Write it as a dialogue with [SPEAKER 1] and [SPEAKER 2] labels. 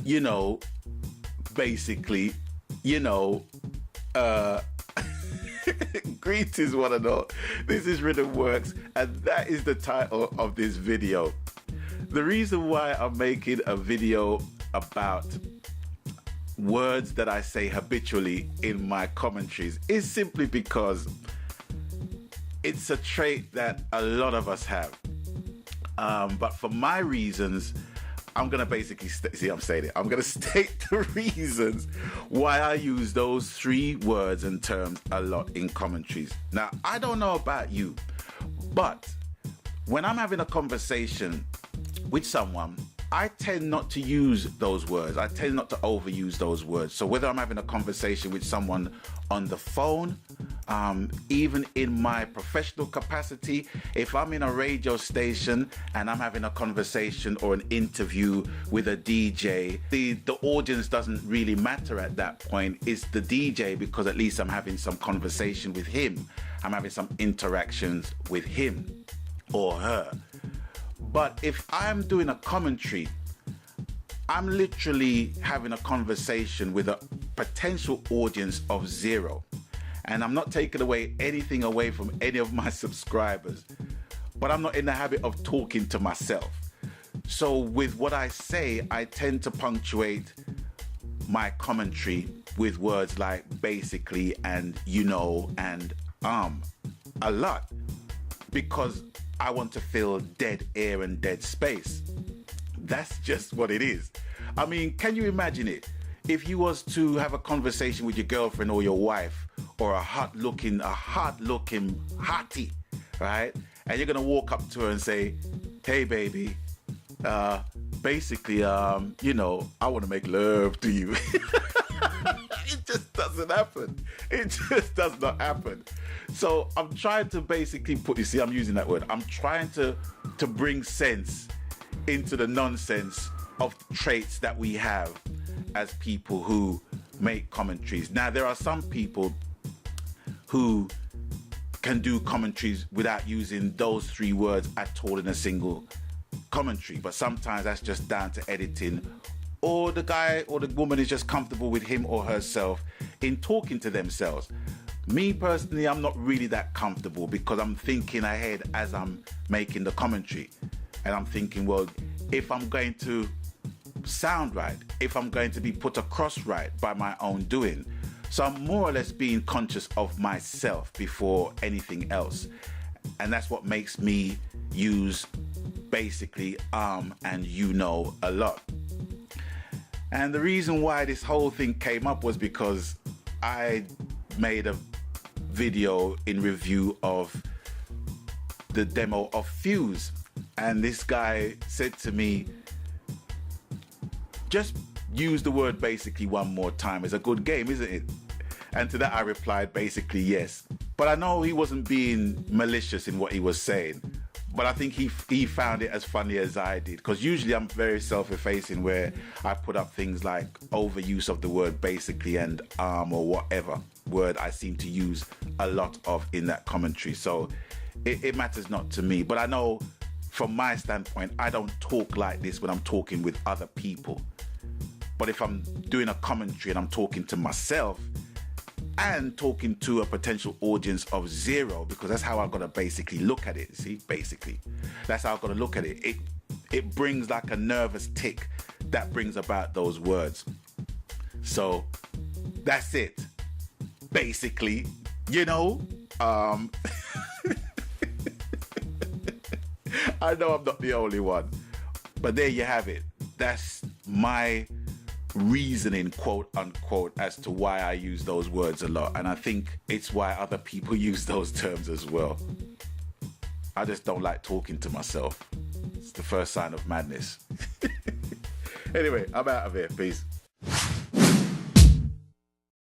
[SPEAKER 1] you know, basically, you know, greetings one and all. This is Rhythm Works, and that is the title of this video. The reason why I'm making a video about words that I say habitually in my commentaries is simply because it's a trait that a lot of us have. But for my reasons, I'm going to basically, I'm going to state the reasons why I use those three words and terms a lot in commentaries. Now, I don't know about you, but when I'm having a conversation with someone, I tend not to use those words. I tend not to overuse those words. So whether I'm having a conversation with someone on the phone, even in my professional capacity, if I'm in a radio station and I'm having a conversation or an interview with a DJ, the audience doesn't really matter at that point. It's the DJ, because at least I'm having some conversation with him. I'm having some interactions with him or her. But if I'm doing a commentary, I'm literally having a conversation with a potential audience of 0. And I'm not taking anything away from any of my subscribers, but I'm not in the habit of talking to myself. So with what I say, I tend to punctuate my commentary with words like basically and you know and a lot, because I want to fill dead air and dead space. That's just what it is. I mean, can you imagine it? If you was to have a conversation with your girlfriend or your wife, or a hot-looking hottie, right? And you're gonna walk up to her and say, "Hey, baby, basically, you know, I want to make love to you." It just doesn't happen. It just does not happen. So I'm trying to basically I'm using that word. I'm trying to bring sense into the nonsense of traits that we have as people who make commentaries. Now, there are some people who can do commentaries without using those three words at all in a single commentary, but sometimes that's just down to editing, or the guy or the woman is just comfortable with him or herself in talking to themselves. Me personally, I'm not really that comfortable, because I'm thinking ahead as I'm making the commentary, and I'm thinking, well, if I'm going to sound right, if I'm going to be put across right by my own doing. So I'm more or less being conscious of myself before anything else. And that's what makes me use basically and you know a lot. And the reason why this whole thing came up was because I made a video in review of the demo of Fuse. And this guy said to me, just use the word basically one more time. It's a good game, isn't it? And to that I replied, basically, yes. But I know he wasn't being malicious in what he was saying. But I think he found it as funny as I did. Because usually I'm very self-effacing, where I put up things like overuse of the word basically and or whatever word I seem to use a lot of in that commentary. So it matters not to me. But I know from my standpoint, I don't talk like this when I'm talking with other people. But if I'm doing a commentary and I'm talking to myself and talking to a potential audience of 0, because that's how I've got to basically look at it. See, basically, that's how I've got to look at it. It brings like a nervous tick that brings about those words. So that's it. Basically, you know, I know I'm not the only one, but there you have it. That's my reasoning, quote unquote, as to why I use those words a lot. And I think it's why other people use those terms as well. I just don't like talking to myself. It's the first sign of madness. Anyway, I'm out of here. Peace.